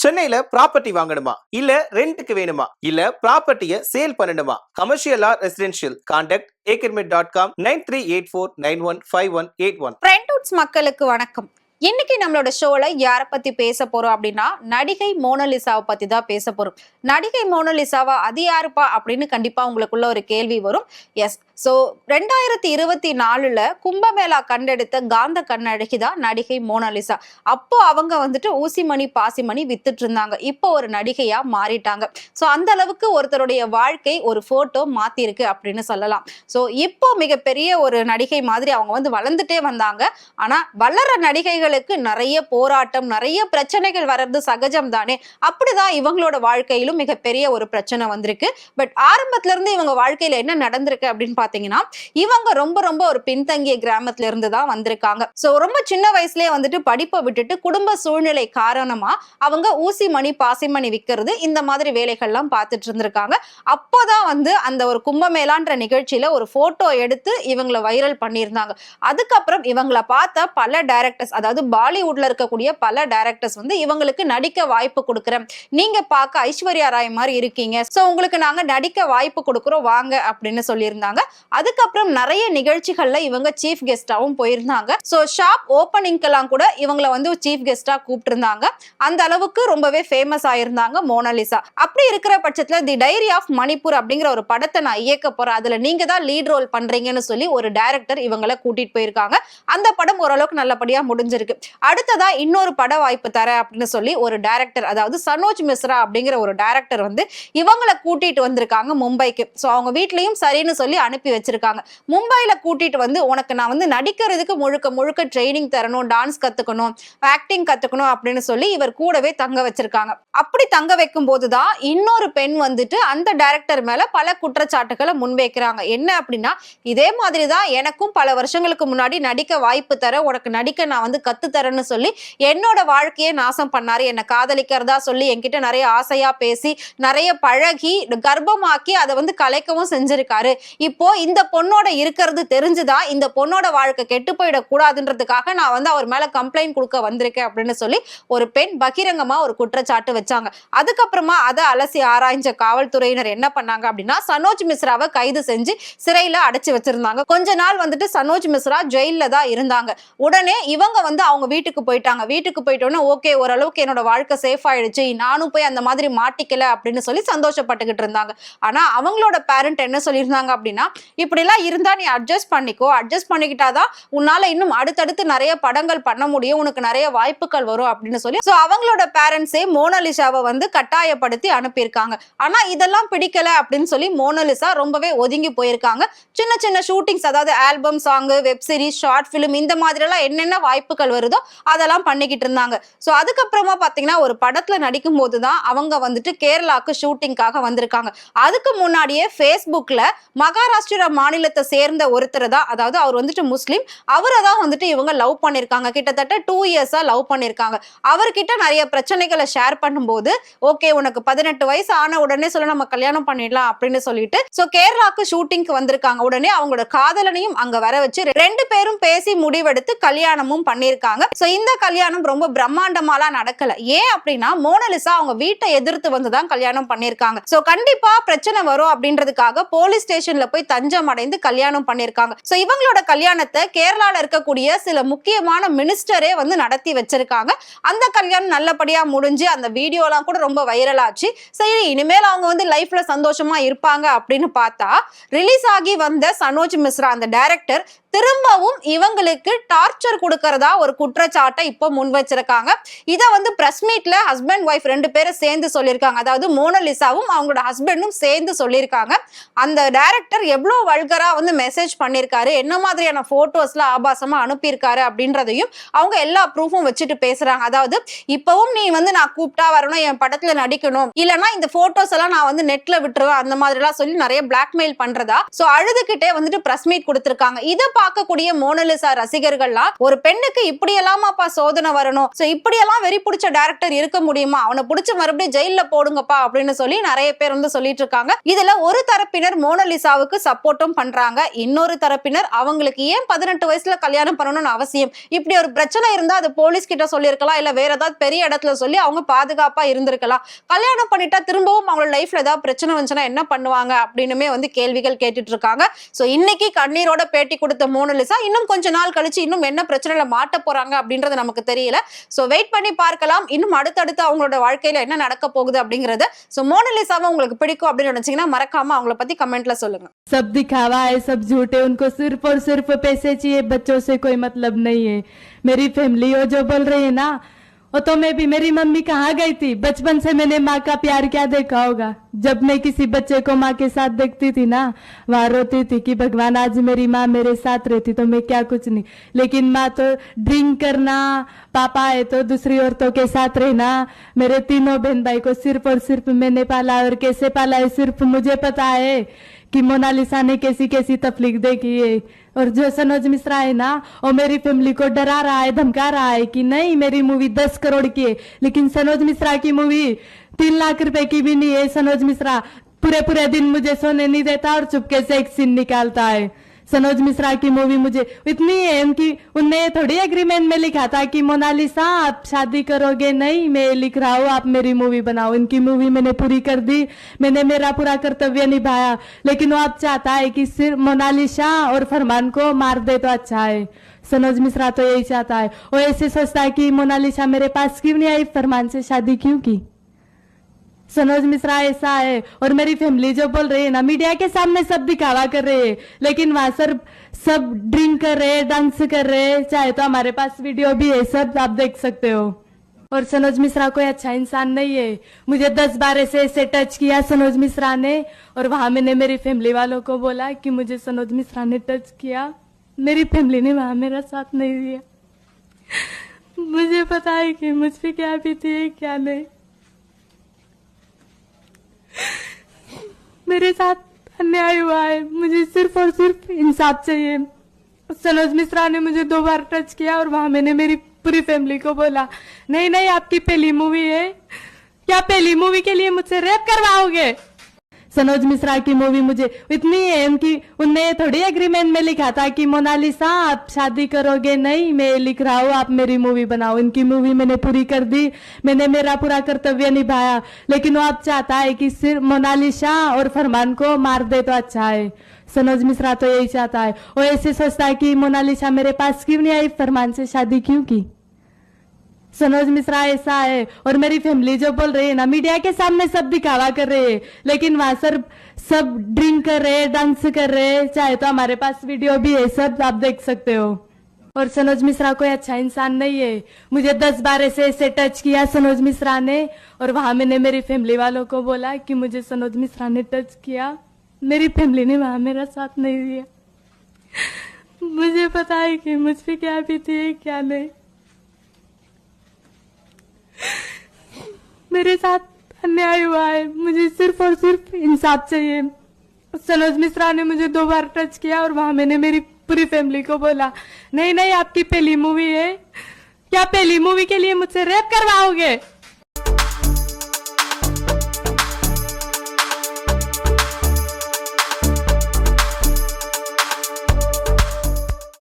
சென்னையில ப்ராப்பர்ட்டி வாங்கணுமா இல்ல ரெண்டுக்கு வேணுமா இல்ல ப்ராப்பர்ட்டியை சேல் பண்ணணுமா? Commercial R residential? Contact academy.com 9384915181. ஃப்ரெண்ட்வுட்ஸ் மக்களுக்கு வணக்கம். இன்னைக்கு நம்மளோட ஷோல யாரை பத்தி பேச போறோம் அப்படின்னா நடிகை மோனலிசாவை பத்தி தான் பேச போறோம். நடிகை மோனலிசாவா, அது யாருப்பா அப்படின்னு கண்டிப்பா உங்களுக்குள்ள ஒரு கேள்வி வரும். எஸ், ஸோ 2024 கும்பமேளா கண்டெடுத்த காந்த கண்ணழகி தான் நடிகை மோனலிசா. அப்போ அவங்க வந்துட்டு ஊசிமணி பாசிமணி வித்துட்டு இருந்தாங்க. இப்போ ஒரு நடிகையா மாறிட்டாங்க. ஸோ அந்த அளவுக்கு ஒருத்தருடைய வாழ்க்கை ஒரு போட்டோ மாத்திருக்கு அப்படின்னு சொல்லலாம். ஸோ இப்போ மிகப்பெரிய ஒரு நடிகை மாதிரி அவங்க வந்து வளர்ந்துட்டே வந்தாங்க. ஆனா வளர நடிகைகளுக்கு நிறைய போராட்டம், நிறைய பிரச்சனைகள் வர்றது சகஜம் தானே. அப்படிதான் இவங்களோட வாழ்க்கையிலும் மிகப்பெரிய ஒரு பிரச்சனை வந்திருக்கு. பட் ஆரம்பத்துல இருந்து இவங்க வாழ்க்கையில என்ன நடந்திருக்கு அப்படின்னு பாத்தீங்கன்னா, இவங்க ரொம்ப ரொம்ப ஒரு பின்தங்கிய கிராமத்துல இருந்து தான் வந்திருக்காங்க. சோ ரொம்ப சின்ன வயசுலயே வந்துட்டு படிப்பை விட்டுட்டு குடும்ப சூழ்நிலை காரணமா அவங்க ஊசி மணி பாசிமணி விற்கிறது இந்த மாதிரி வேலைகள்லாம் பார்த்துட்டு இருந்திருக்காங்க. அப்போதான் வந்து அந்த ஒரு கும்பமேளான்ற நிகழ்ச்சியில ஒரு போட்டோ எடுத்து இவங்களை வைரல் பண்ணியிருந்தாங்க. அதுக்கப்புறம் இவங்களை பார்த்த பல டைரக்டர்ஸ், அதாவது பாலிவுட்ல இருக்கக்கூடிய பல டைரக்டர்ஸ் வந்து இவங்களுக்கு நடிக்க வாய்ப்பு கொடுக்குறேன், நீங்க பார்க்க ஐஸ்வர்யா ராய் மாதிரி இருக்கீங்க, சோ உங்களுக்கு நாங்க நடிக்க வாய்ப்பு கொடுக்குறோம் வாங்க அப்படின்னு சொல்லியிருந்தாங்க. அதுக்கப்புறம் நிறைய நிகழ்ச்சிகள்ல இவங்க சீஃப் கெஸ்டாவும் போயிருந்தாங்க. சோ ஷாப் ஓப்பனிங்கெல்லாம் கூட இவங்களை வந்து சீஃப் கெஸ்டா கூப்பிட்டு இருந்தாங்க. அந்த அளவுக்கு ரொம்பவே ஃபேமஸ் ஆயிருந்தாங்க மோனலிசா. அப்படி இருக்கிற பட்சத்துல தி டைரி ஆஃப் மணிப்பூர் அப்படிங்கிற ஒரு படத்தை நான் இயக்க போறேன், அதுல நீங்க தான் லீட் ரோல் பண்றீங்கன்னு சொல்லி ஒரு டைரக்டர் இவங்களை கூட்டிட்டு போயிருக்காங்க. அந்த படம் ஓரளவுக்கு நல்லபடியா முடிஞ்சிருக்கு. அடுத்ததா இன்னொரு பட வாய்ப்பு தர அப்படின்னு சொல்லி ஒரு டைரக்டர், அதாவது சனோஜ் மிஸ்ரா அப்படிங்கிற ஒரு டைரக்டர் வந்து இவங்களை கூட்டிட்டு வந்திருக்காங்க மும்பைக்கு. சோ அவங்க வீட்லயும் சரின்னு சொல்லி அனுப்பி வச்சிருக்காங்க. மும்பைல கூட்டிட்டு வந்து உனக்கு நான் வந்து நடிக்கிறதுக்கு முழுக்க முழுக்க ட்ரைனிங் தரணும், டான்ஸ் கத்துக்கணும், ஆக்டிங் கத்துக்கணும் அப்படின்னு சொல்லி இவர் கூடவே தங்க வச்சிருக்காங்க. அப்படி தங்க வைக்கும் போதுதான் இன்னொரு பெண் வந்துட்டு அந்த டைரக்டர் மேல பல குற்றச்சாட்டுகளை முன்வைக்கிறாங்க. என்ன அப்படின்னா, இதே மாதிரிதான் எனக்கும் பல வருஷங்களுக்கு முன்னாடி நடிக்க வாய்ப்பு தர, உனக்கு நடிக்க நான் வந்து கத்து தரேன்னு சொல்லி என்னோட வாழ்க்கையை நாசம் பண்ணாரு, என்னை காதலிக்கிறதா சொல்லி என்கிட்ட நிறைய ஆசையா பேசி நிறைய பழகி கர்ப்பமாக்கி அதை வந்து கலைக்கவும் செஞ்சிருக்காரு. இப்போ இந்த பொண்ணோட இருக்கிறது தெரிஞ்சுதான் இந்த பொண்ணோட வாழ்க்கை கெட்டு போயிடக் கூடாதுன்றதுக்காக நான் வந்து அவர் மேல கம்ப்ளைண்ட் கொடுக்க வந்திருக்கேன் அப்படின்னு சொல்லி ஒரு பெண் பகிரங்கமா ஒரு குற்றச்சாட்டு வச்சாங்க. அதுக்கப்புறமா அதை அலசி ஆராய்ஞ்ச காவல்துறையினர் என்ன பண்ணாங்க அப்படின்னா, சனோஜ் மிஸ்ராவை கைது செஞ்சு சிறையில அடைச்சு வச்சிருந்தாங்க. கொஞ்ச நாள் வந்துட்டு சனோஜ் மிஸ்ரா ஜெயில தான் இருந்தாங்க. உடனே இவங்க வந்து அவங்க வீட்டுக்கு போயிட்டாங்க. வீட்டுக்கு போயிட்டோன்னா ஓகே, ஓரளவுக்கு என்னோட வாழ்க்கை சேஃப் ஆயிடுச்சு, நானும் போய் அந்த மாதிரி மாட்டிக்கல அப்படின்னு சொல்லி சந்தோஷப்பட்டுக்கிட்டு இருந்தாங்க. ஆனா அவங்களோட பேரண்ட் என்ன சொல்லியிருந்தாங்க அப்படின்னா, இப்படிலாம் இருந்தா நீ அட்ஜஸ்ட் பண்ணிக்கோ, அட்ஜஸ்ட் பண்ணிக்கிட்டாதான் உன்னால இன்னும் அடுத்தடுத்து நிறைய படங்கள் பண்ண முடியும், உனக்கு நிறைய வாய்ப்புகள் வரும் அப்படின்னு சொல்லி சோ அவங்களோட பேரண்ட்ஸே மோனலிசாவை வந்து கட்டாயப்படுத்தி அனுப்பியிருக்காங்க. ஆனா இதெல்லாம் பிடிக்கல அப்படின்னு சொல்லி மோனலிசா ரொம்பவே ஒதுங்கி போயிருக்காங்க. சின்ன சின்ன ஷூட்டிங்ஸ், அதாவது album song, web series, short film, இந்த மாதிரி எல்லாம் என்னென்ன வாய்ப்புகள் வருதோ அதெல்லாம் பண்ணிக்கிட்டு இருந்தாங்க. சோ அதுக்கப்புறமா பாத்தீங்கன்னா ஒரு படத்துல நடிக்கும் போதுதான் அவங்க வந்துட்டு கேரளாக்கு ஷூட்டிங்காக வந்திருக்காங்க. அதுக்கு முன்னாடியே ஃபேஸ்புக்ல மகாராஷ்டிரா மாநிலத்தை சேர்ந்த ஒருத்தர் தான், அதாவது அவர் வந்துட்டு முஸ்லீம், அவரை தான் வந்துட்டு இவங்க லவ் பண்ணிருக்காங்க. கிட்டத்தட்ட 2 இயர்ஸா லவ் பண்ணிருக்காங்க. அவர்கிட்ட நிறைய பிரச்சனைகளை ஷேர் பண்ணும்போது, ஓகே உனக்கு 18 வயசு ஆன உடனே சொல்ல நம்ம கல்யாணம் பண்ணிடலாம் அப்படின்னு சொல்லிட்டு சோ கேரளாக்கு ஷூட்டிங்க்கு வந்திருக்காங்க. உடனே அவங்களோட காதலனையும் அங்க வர வச்சு 2 பேரும் பேசி முடிவெடுத்து கல்யாணமும் பண்ணிருக்காங்க. சோ இந்த கல்யாணம் ரொம்ப பிரம்மாண்டமாலாம் நடக்கல. ஏன் அப்படின்னா மோனலிசா அவங்க வீட்டை எதிர்த்து வந்துதான் கல்யாணம் பண்ணிருக்காங்க. சோ கண்டிப்பா பிரச்சனை வரும் அப்படின்றதுக்காக போலீஸ் ஸ்டேஷன்ல போய் தஞ்சம் அடைந்து கல்யாணம் பண்ணிருக்காங்க. சோ இவங்களோட கல்யாணத்தை கேரளால இருக்கக்கூடிய சில முக்கியமான மினிஸ்டரே வந்து நடத்தி வச்சிருக்காங்க. அந்த கல்யாணம் நல்லபடியா முடிஞ்சு அந்த வீடியோ எல்லாம் கூட ரொம்ப வைரல் ஆச்சு. சரி, இனிமேல் அவங்க வந்து லைஃப்ல சந்தோஷமா இருப்பாங்க அப்படின்னு பார்த்தா, ரிலீஸ் ஆகி வந்த சனோஜ் மிஸ்ரா அந்த டைரக்டர் திரும்பவும் இவங்களுக்கு டார்ச்சர் கொடுக்கறதா ஒரு குற்றச்சாட்டை இப்போ முன் வச்சிருக்காங்க. இதை வந்து பிரஸ் மீட்ல ஹஸ்பண்ட் ஒய்ஃப் 2 பேரும் சேர்ந்து சொல்லியிருக்காங்க. அதாவது மோனலிசாவும் அவங்களோட ஹஸ்பண்டும் சேர்ந்து சொல்லியிருக்காங்க, அந்த டைரக்டர் எவ்வளவு வல்கரா வந்து மெசேஜ் பண்ணியிருக்காரு, என்ன மாதிரியான போட்டோஸ்லாம் ஆபாசமா அனுப்பியிருக்காரு அப்படின்றதையும் அவங்க எல்லா ப்ரூஃபும் வச்சுட்டு பேசுறாங்க. அதாவது இப்பவும் நீ வந்து நான் கூப்பிட்டா வரணும், என் படத்துல நடிக்கணும், இல்லைன்னா இந்த போட்டோஸ் எல்லாம் நான் வந்து நெட்ல விட்டுருவேன், அந்த மாதிரி எல்லாம் சொல்லி நிறைய பிளாக்மெயில் பண்றதா சோ அழுதுகிட்டே வந்துட்டு பிரஸ் மீட் கொடுத்திருக்காங்க. இதை பார்க்கக்கூடிய மோனலிசா ரசிகர்கள்லாம் ஒரு பெண்ணுக்கு இப்படி எல்லாமாப்பா சோதனை வரணும், சோ இப்படி எல்லாம் வெறி பிடிச்ச டைரக்டர் இருக்க முடியுமா, அவனை பிடிச்ச மறுபடியும் ஜெயில போடுங்கப்பா அப்படின்னு சொல்லி நிறைய பேர் வந்து சொல்லிட்டு இருக்காங்க. இதுல ஒரு தரப்பினர் மோனலிசாவுக்கு சப்போர்ட்டும் பண்றாங்க, இன்னொரு தரப்பினர் அவங்களுக்கு ஏன் 18 வயசுல கல்யாணம் பண்ணணும்னு அவசியம், இப்படி ஒரு பிரச்சனை இருந்தா அது போலீஸ் கிட்ட சொல்லிருக்கலாம், இல்ல வேற ஏதாவது பெரிய இடத்துல சொல்லி அவங்க பாதுகாப்பா இருந்திருக்கலாம், கல்யாணம் பண்ணிட்டா திரும்பவும் அவங்களோட லைஃப்ல ஏதாவது பிரச்சனை வந்துச்சுன்னா என்ன பண்ணுவாங்க அப்படின்னுமே வந்து கேள்விகள் கேட்டுட்டு இருக்காங்க. சோ இன்னைக்கு கண்ணீரோட பேட்டி கொடுத்த மோனலிசா இன்னும் கொஞ்ச நாள் கழிச்சு இன்னும் என்ன பிரச்சனையில மாட்ட போறாங்க அப்படின்றது நமக்கு தெரியல. சோ வெயிட் பண்ணி பார்க்கலாம் இன்னும் அடுத்தடுத்து அவங்களோட வாழ்க்கையில என்ன நடக்க போகுது அப்படிங்கறது. சோ மோனலிசாவை உங்களுக்கு பிடிக்கும் அப்படின்னு நினைச்சீங்கன்னா மறக்காம அவங்கள பத்தி கமெண்ட்ல சொல்லுங்க. सब दिखावा है, सब झूठे, उनको सिर्फ और सिर्फ पैसे चाहिए, बच्चों से कोई मतलब नहीं है। मेरी फैमिली वो जो बोल रही है ना, वो तो मैं भी, मेरी मम्मी कहाँ गई थी, बचपन से मैंने माँ का प्यार क्या देखा होगा। जब मैं किसी बच्चे को माँ के साथ देखती थी ना, वहां रोती थी कि भगवान आज मेरी माँ मेरे साथ रहती तो मैं क्या कुछ नहीं, लेकिन माँ तो ड्रिंक करना, पापा है तो दूसरी औरतों के साथ रहना। मेरे तीनों बहन भाई को सिर्फ और सिर्फ मैंने पाला, और कैसे पाला है सिर्फ मुझे पता है कि मोनालिसा ने कैसी कैसी तकलीफ देखी है। और जो सनोज मिश्रा है ना, वो मेरी फैमिली को डरा रहा है, धमका रहा है कि नहीं मेरी मूवी 10 करोड़ की है, लेकिन सनोज मिश्रा की मूवी 3 लाख रुपए की भी नहीं है। सनोज मिश्रा पूरे पूरे दिन मुझे सोने नहीं देता और चुपके से एक सीन निकालता है। सनोज मिश्रा की मूवी मुझे इतनी है, उनकी उनने थोड़ी एग्रीमेंट में लिखा था कि मोनालिसा आप शादी करोगे, नहीं मैं लिख रहा हूँ आप मेरी मूवी बनाओ। इनकी मूवी मैंने पूरी कर दी, मैंने मेरा पूरा कर्तव्य निभाया, लेकिन वो अब चाहता है कि सिर्फ मोनालिसा और फरमान को मार दे तो अच्छा है। सनोज मिश्रा तो यही चाहता है, वो ऐसे सोचता है कि मोनालिसा मेरे पास क्यों नहीं आई, फरमान से शादी क्यों की। सनोज मिश्रा ऐसा है। और मेरी फैमिली जो बोल रही है ना, मीडिया के सामने सब दिखावा कर रहे हैं, लेकिन वहां सर सब ड्रिंक कर रहे हैं, डांस कर रहे हैं, चाहे तो हमारे पास वीडियो भी है, सब आप देख सकते हो। और सनोज मिश्रा कोई अच्छा इंसान नहीं है, मुझे 10 बार ऐसे टच किया सनोज मिश्रा ने, और वहां मैंने मेरी फैमिली वालों को बोला कि मुझे सनोज मिश्रा ने टच किया, मेरी फैमिली ने वहां मेरा साथ नहीं दिया। मुझे पता है कि मुझ पे क्या बीती है क्या नहीं। मेरे साथ अन्याय हुआ है, मुझे सिर्फ और सिर्फ इंसाफ चाहिए। सनोज मिश्रा ने मुझे 2 बार टच किया, और वहां मैंने मेरी पूरी फैमिली को बोला नहीं नहीं आपकी पहली मूवी है, क्या पहली मूवी के लिए मुझसे रेप करवाओगे। सनोज मिश्रा की मूवी मुझे इतनी है, उनकी उनने थोड़ी एग्रीमेंट में लिखा था कि मोनालिसा आप शादी करोगे, नहीं मैं लिख रहा हूँ आप मेरी मूवी बनाओ। इनकी मूवी मैंने पूरी कर दी, मैंने मेरा पूरा कर्तव्य निभाया, लेकिन वो अब चाहता है कि सिर्फ मोनालिसा और फरमान को मार दे तो अच्छा है। सनोज मिश्रा तो यही चाहता है, वो ऐसे सोचता है कि मोनालिसा मेरे पास क्यों नहीं आई, फरमान से शादी क्यों की। सनोज मिश्रा ऐसा है। और मेरी फैमिली जो बोल रही है ना, मीडिया के सामने सब दिखावा कर रहे हैं, लेकिन वहां सर सब ड्रिंक कर रहे हैं, डांस कर रहे हैं, चाहे तो हमारे पास वीडियो भी है, सब आप देख सकते हो। और सनोज मिश्रा कोई अच्छा इंसान नहीं है, मुझे 10 बार ऐसे टच किया सनोज मिश्रा ने, और वहां मैंने मेरी फैमिली वालों को बोला कि मुझे सनोज मिश्रा ने टच किया, मेरी फैमिली ने वहां मेरा साथ नहीं दिया। मुझे पता है कि मुझ पे क्या बीती है क्या नहीं। मेरे साथ अन्याय हुआ है, मुझे सिर्फ और सिर्फ इंसाफ चाहिए। सनोज मिश्रा ने मुझे 2 बार टच किया, और वहां मैंने मेरी पूरी फैमिली को बोला नहीं नहीं आपकी पहली मूवी है, क्या पहली मूवी के लिए मुझसे रेप करवाओगे।